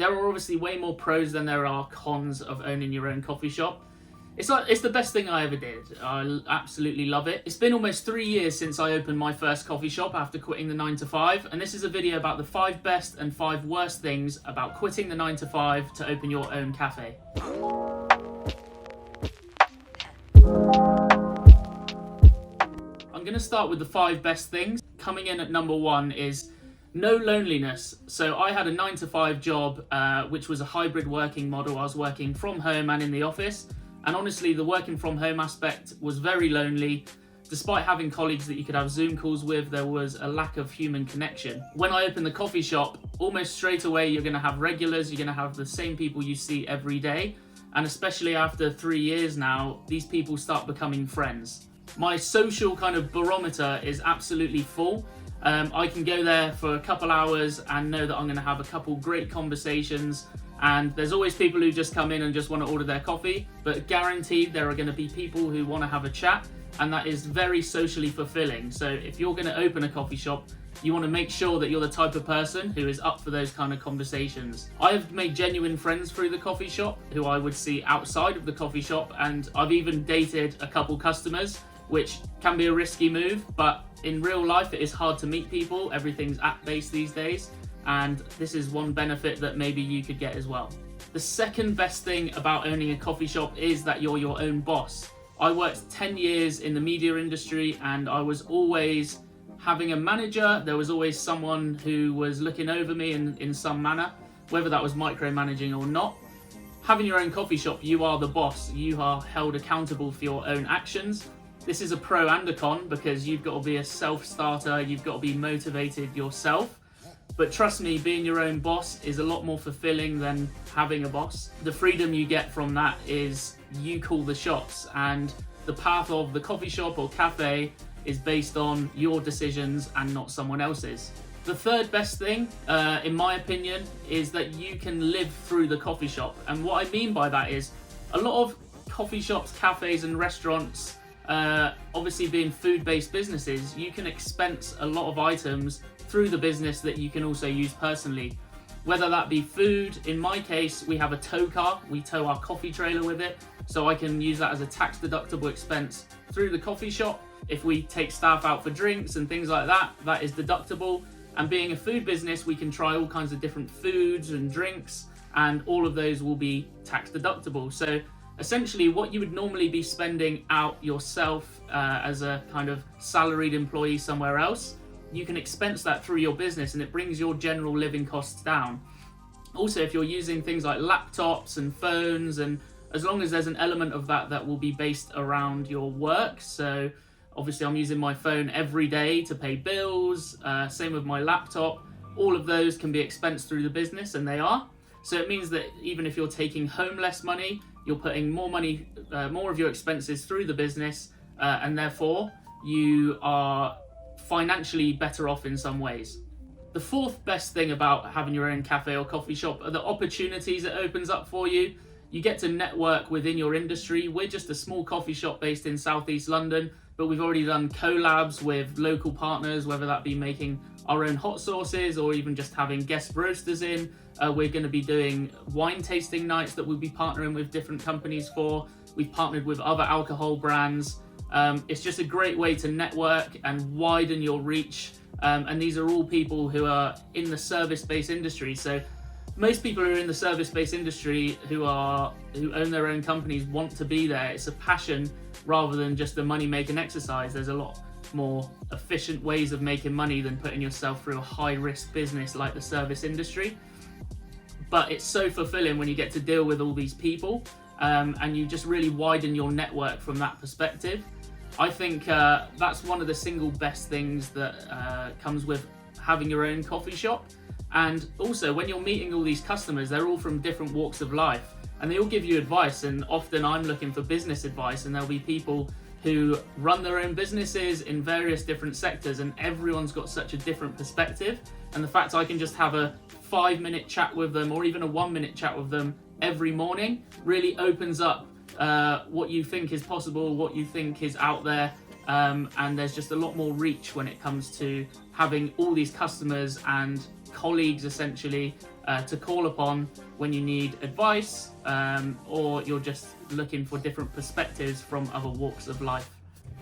There are obviously way more pros than there are cons of owning your own coffee shop. It's the best thing I ever did. I absolutely love it. It's been almost 3 years since I opened my first coffee shop after quitting the 9 to 5, and this is a video about the 5 best and 5 worst things about quitting the 9 to 5 to open your own cafe. I'm going to start with the 5 best things. Coming in at number 1 is no loneliness. So I had a 9 to 5 job, which was a hybrid working model. I was working from home and in the office. And honestly, the working from home aspect was very lonely. Despite having colleagues that you could have Zoom calls with, there was a lack of human connection. When I opened the coffee shop, almost straight away, you're going to have regulars, you're going to have the same people you see every day. And especially after 3 years now, these people start becoming friends. My social kind of barometer is absolutely full. I can go there for a couple hours and know that I'm going to have a couple great conversations. And there's always people who just come in and just want to order their coffee, but guaranteed there are going to be people who want to have a chat, and that is very socially fulfilling. So if you're going to open a coffee shop, you want to make sure that you're the type of person who is up for those kind of conversations. I have made genuine friends through the coffee shop who I would see outside of the coffee shop, and I've even dated a couple customers, which can be a risky move, but in real life it is hard to meet people. Everything's app-based these days. And this is one benefit that maybe you could get as well. The second best thing about owning a coffee shop is that you're your own boss. I worked 10 years in the media industry and I was always having a manager. There was always someone who was looking over me in some manner, whether that was micromanaging or not. Having your own coffee shop, you are the boss. You are held accountable for your own actions. This is a pro and a con because you've got to be a self-starter, you've got to be motivated yourself. But trust me, being your own boss is a lot more fulfilling than having a boss. The freedom you get from that is you call the shots, and the path of the coffee shop or cafe is based on your decisions and not someone else's. The third best thing, in my opinion, is that you can live through the coffee shop. And what I mean by that is a lot of coffee shops, cafes and restaurants, obviously being food-based businesses, you can expense a lot of items through the business that you can also use personally. Whether that be food, in my case, we have a tow car, we tow our coffee trailer with it, so I can use that as a tax deductible expense through the coffee shop. If we take staff out for drinks and things like that, that is deductible. And being a food business, we can try all kinds of different foods and drinks, and all of those will be tax deductible. So essentially what you would normally be spending out yourself as a kind of salaried employee somewhere else, you can expense that through your business and it brings your general living costs down. Also, if you're using things like laptops and phones, and as long as there's an element of that that will be based around your work, so obviously I'm using my phone every day to pay bills, same with my laptop, all of those can be expensed through the business, and they are. So it means that even if you're taking home less money, you're putting more money, more of your expenses through the business, and therefore you are financially better off in some ways. The fourth best thing about having your own cafe or coffee shop are the opportunities it opens up for you. You get to network within your industry. We're just a small coffee shop based in Southeast London, but we've already done collabs with local partners, whether that be making our own hot sauces or even just having guest roasters in. We're going to be doing wine tasting nights that we'll be partnering with different companies for. We've partnered with other alcohol brands. It's just a great way to network and widen your reach. And these are all people who are in the service-based industry. So most people who are in the service-based industry who own their own companies want to be there. It's a passion rather than just a money-making exercise. There's a lot more efficient ways of making money than putting yourself through a high-risk business like the service industry. But it's so fulfilling when you get to deal with all these people, and you just really widen your network from that perspective. I think that's one of the single best things that comes with having your own coffee shop. And also, when you're meeting all these customers, they're all from different walks of life, and they all give you advice. And often I'm looking for business advice, and there'll be people who run their own businesses in various different sectors, and everyone's got such a different perspective. And the fact I can just have a 5-minute chat with them, or even a 1-minute chat with them every morning, really opens up what you think is possible, what you think is out there, and there's just a lot more reach when it comes to having all these customers and colleagues essentially to call upon when you need advice, or you're just looking for different perspectives from other walks of life.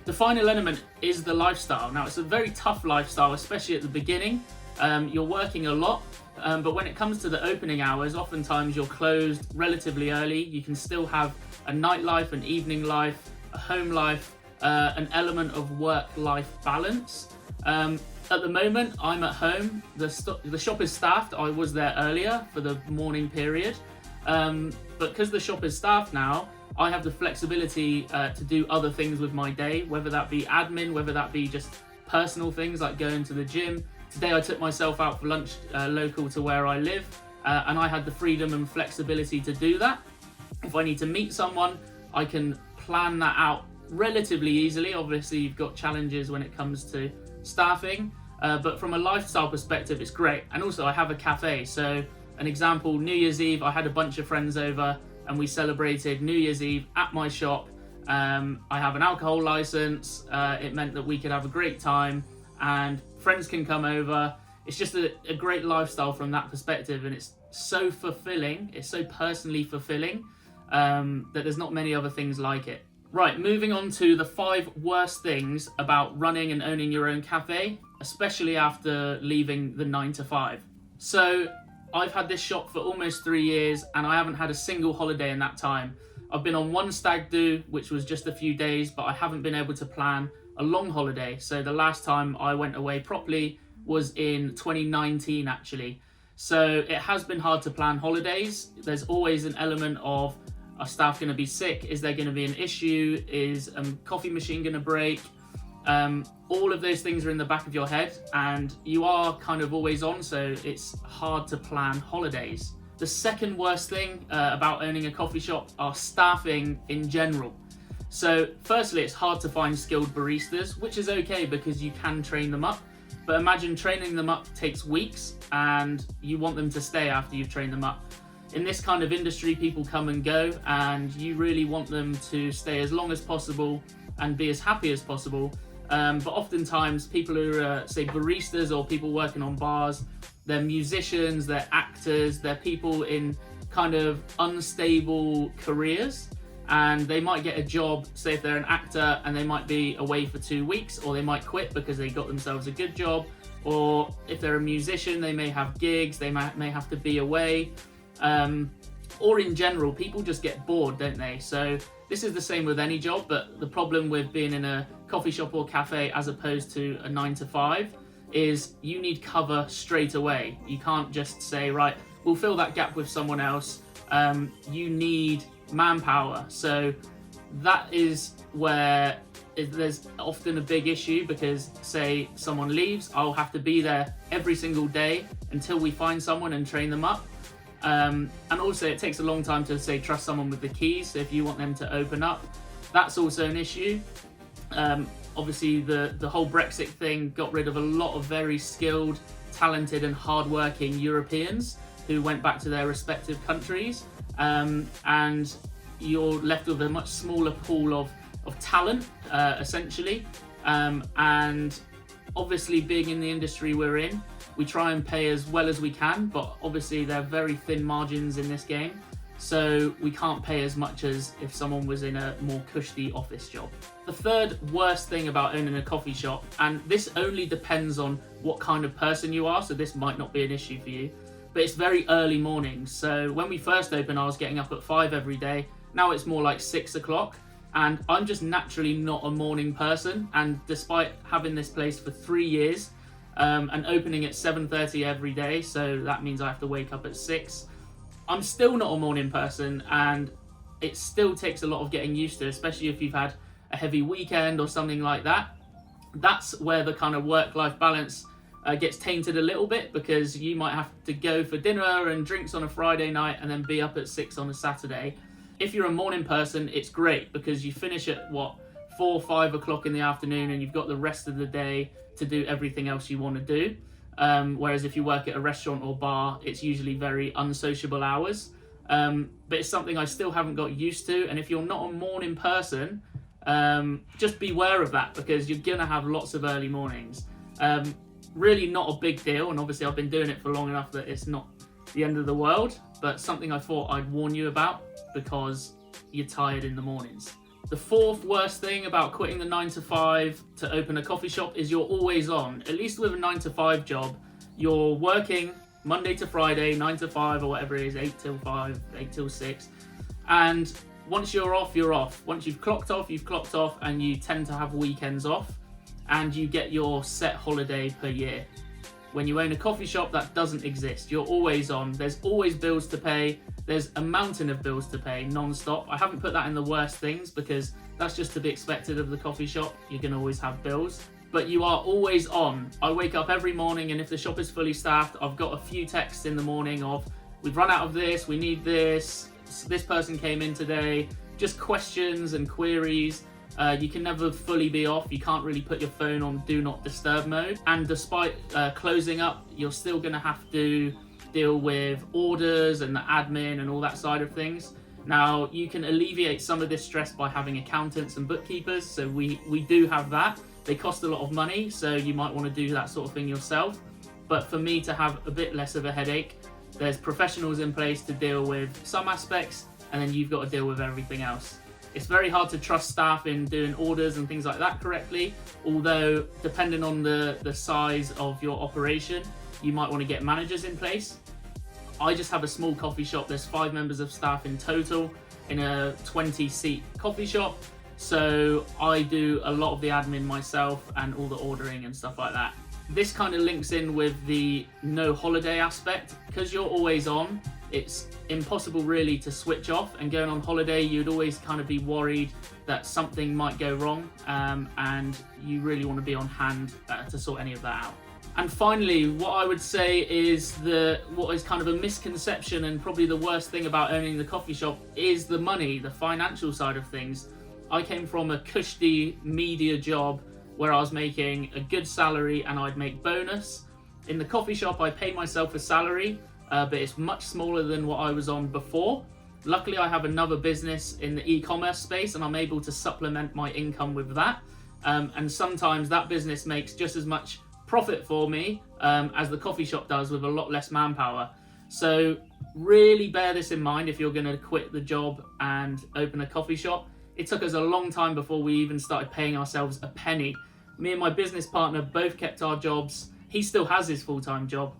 The final element is the lifestyle. Now, it's a very tough lifestyle, especially at the beginning. You're working a lot, but when it comes to the opening hours, oftentimes you're closed relatively early. You can still have a nightlife, an evening life, a home life, an element of work-life balance. At the moment, I'm at home. The shop is staffed. I was there earlier for the morning period. But because the shop is staffed now, I have the flexibility to do other things with my day, whether that be admin, whether that be just personal things like going to the gym. Today I took myself out for lunch local to where I live, and I had the freedom and flexibility to do that. If I need to meet someone, I can plan that out relatively easily. Obviously, you've got challenges when it comes to staffing, but from a lifestyle perspective, it's great. And also, I have a cafe. So, an example, New Year's Eve, I had a bunch of friends over and we celebrated New Year's Eve at my shop. I have an alcohol license. It meant that we could have a great time and friends can come over. It's just a great lifestyle from that perspective, and it's so fulfilling. It's so personally fulfilling that there's not many other things like it. Right, moving on to the 5 worst things about running and owning your own cafe, especially after leaving the 9 to 5. So I've had this shop for almost 3 years and I haven't had a single holiday in that time. I've been on one stag do, which was just a few days, but I haven't been able to plan a long holiday. So the last time I went away properly was in 2019 actually. So it has been hard to plan holidays. There's always an element of, are staff going to be sick? Is there going to be an issue? Is a coffee machine going to break? All of those things are in the back of your head and you are kind of always on, so it's hard to plan holidays. The second worst thing about owning a coffee shop are staffing in general. So firstly, it's hard to find skilled baristas, which is okay because you can train them up. But imagine training them up takes weeks and you want them to stay after you've trained them up. In this kind of industry, people come and go and you really want them to stay as long as possible and be as happy as possible. But oftentimes people who are, say, baristas or people working on bars, they're musicians, they're actors, they're people in kind of unstable careers, and they might get a job, say if they're an actor, and they might be away for 2 weeks, or they might quit because they got themselves a good job, or if they're a musician, they may have gigs, they may have to be away, or in general, people just get bored, don't they? So this is the same with any job, but the problem with being in a coffee shop or cafe as opposed to a 9 to 5 is you need cover straight away. You can't just say, right, we'll fill that gap with someone else. You need manpower. So that is where there's often a big issue because, say, someone leaves, I'll have to be there every single day until we find someone and train them up. And also it takes a long time to, say, trust someone with the keys. So if you want them to open up, that's also an issue. Obviously the whole Brexit thing got rid of a lot of very skilled, talented and hardworking Europeans who went back to their respective countries, and you're left with a much smaller pool of talent, essentially. And obviously, being in the industry we're in, we try and pay as well as we can, but obviously there are very thin margins in this game, so we can't pay as much as if someone was in a more cushy office job. The third worst thing about owning a coffee shop, and this only depends on what kind of person you are, so this might not be an issue for you, but it's very early mornings. So when we first opened, I was getting up at 5 every day. Now it's more like 6 o'clock, and I'm just naturally not a morning person. And despite having this place for 3 years and opening at 7:30 every day, so that means I have to wake up at 6, I'm still not a morning person, and it still takes a lot of getting used to, especially if you've had a heavy weekend or something like that. That's where the kind of work-life balance gets tainted a little bit, because you might have to go for dinner and drinks on a Friday night and then be up at 6 on a Saturday. If you're a morning person, it's great because you finish at 4 or 5 o'clock in the afternoon and you've got the rest of the day to do everything else you want to do. Whereas if you work at a restaurant or bar, it's usually very unsociable hours. But it's something I still haven't got used to. And if you're not a morning person, just beware of that, because you're going to have lots of early mornings. really not a big deal, and obviously I've been doing it for long enough that it's not the end of the world, but something I thought I'd warn you about because you're tired in the mornings. The fourth worst thing about quitting the 9 to 5 to open a coffee shop is you're always on. At least with a 9 to 5 job, you're working Monday to Friday, 9 to 5 or whatever it is, 8 till 5, 8 till 6. And once you're off, you're off. Once you've clocked off, and you tend to have weekends off, and you get your set holiday per year. When you own a coffee shop, that doesn't exist. You're always on. There's always bills to pay. There's a mountain of bills to pay non-stop. I haven't put that in the worst things because that's just to be expected of the coffee shop. You're going to always have bills. But you are always on. I wake up every morning, and if the shop is fully staffed, I've got a few texts in the morning of, we've run out of this, we need this person came in today, just questions and queries. You can never fully be off. You can't really put your phone on do not disturb mode. And despite closing up, you're still going to have to deal with orders and the admin and all that side of things. Now, you can alleviate some of this stress by having accountants and bookkeepers. So we do have that. They cost a lot of money, so you might want to do that sort of thing yourself. But for me to have a bit less of a headache, there's professionals in place to deal with some aspects, and then you've got to deal with everything else. It's very hard to trust staff in doing orders and things like that correctly, although depending on the size of your operation, you might want to get managers in place. I just have a small coffee shop. There's 5 members of staff in total in a 20-seat coffee shop. So I do a lot of the admin myself and all the ordering and stuff like that. This kind of links in with the no holiday aspect. Because you're always on, it's impossible really to switch off, and going on holiday you'd always kind of be worried that something might go wrong, and you really want to be on hand to sort any of that out. And finally, what I would say is what is kind of a misconception and probably the worst thing about owning the coffee shop is the money, the financial side of things. I came from a cushy media job where I was making a good salary and I'd make bonus. In the coffee shop, I pay myself a salary, but it's much smaller than what I was on before. Luckily, I have another business in the e-commerce space and I'm able to supplement my income with that. And sometimes that business makes just as much profit for me as the coffee shop does with a lot less manpower. So really bear this in mind if you're going to quit the job and open a coffee shop. It took us a long time before we even started paying ourselves a penny. Me and my business partner both kept our jobs. He still has his full-time job.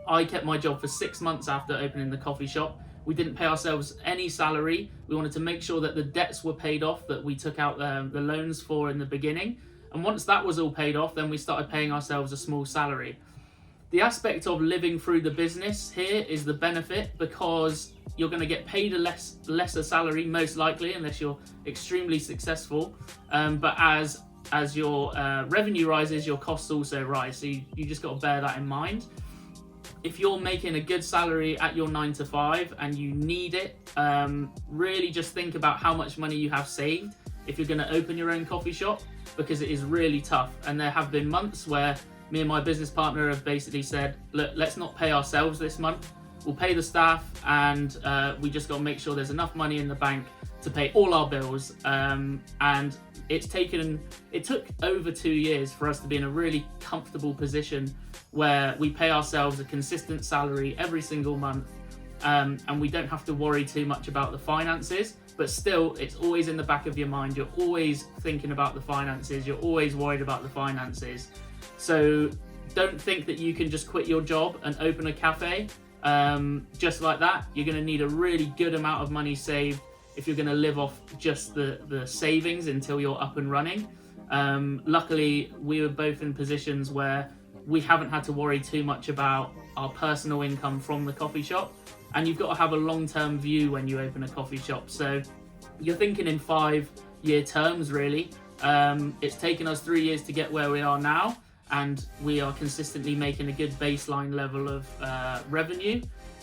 I kept my job for 6 months after opening the coffee shop. We didn't pay ourselves any salary. We wanted to make sure that the debts were paid off that we took out the loans for in the beginning. And once that was all paid off, then we started paying ourselves a small salary. The aspect of living through the business here is the benefit, because you're going to get paid a lesser salary, most likely, unless you're extremely successful. But as your revenue rises, your costs also rise. So you just got to bear that in mind. If you're making a good salary at your 9 to 5 and you need it, really just think about how much money you have saved if you're going to open your own coffee shop, because it is really tough. And there have been months where me and my business partner have basically said, look, let's not pay ourselves this month. We'll pay the staff, and we just got to make sure there's enough money in the bank to pay all our bills. And it took over 2 years for us to be in a really comfortable position where we pay ourselves a consistent salary every single month, and we don't have to worry too much about the finances. But still, it's always in the back of your mind. You're always thinking about the finances. You're always worried about the finances. So don't think that you can just quit your job and open a cafe just like that. You're going to need a really good amount of money saved if you're going to live off just the savings until you're up and running. Luckily, we were both in positions where we haven't had to worry too much about our personal income from the coffee shop. And you've got to have a long-term view when you open a coffee shop. So you're thinking in 5-year terms, really. It's taken us 3 years to get where we are now, and we are consistently making a good baseline level of revenue.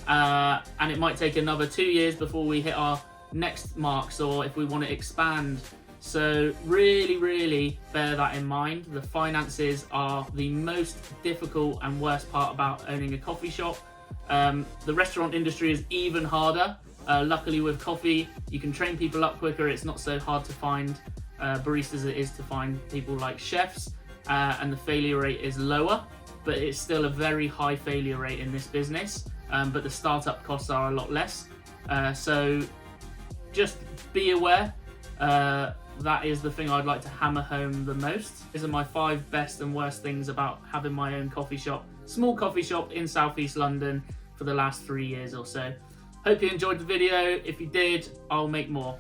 And it might take another 2 years before we hit our next marks, or if we want to expand. So really, really bear that in mind. The finances are the most difficult and worst part about owning a coffee shop. The restaurant industry is even harder. Luckily with coffee, you can train people up quicker. It's not so hard to find baristas as it is to find people like chefs, and the failure rate is lower. but it's still a very high failure rate in this business. But the startup costs are a lot less. So just be aware. That is the thing I'd like to hammer home the most. These are my 5 best and worst things about having my own coffee shop, small coffee shop in Southeast London for the last 3 years or so. Hope you enjoyed the video. If you did, I'll make more.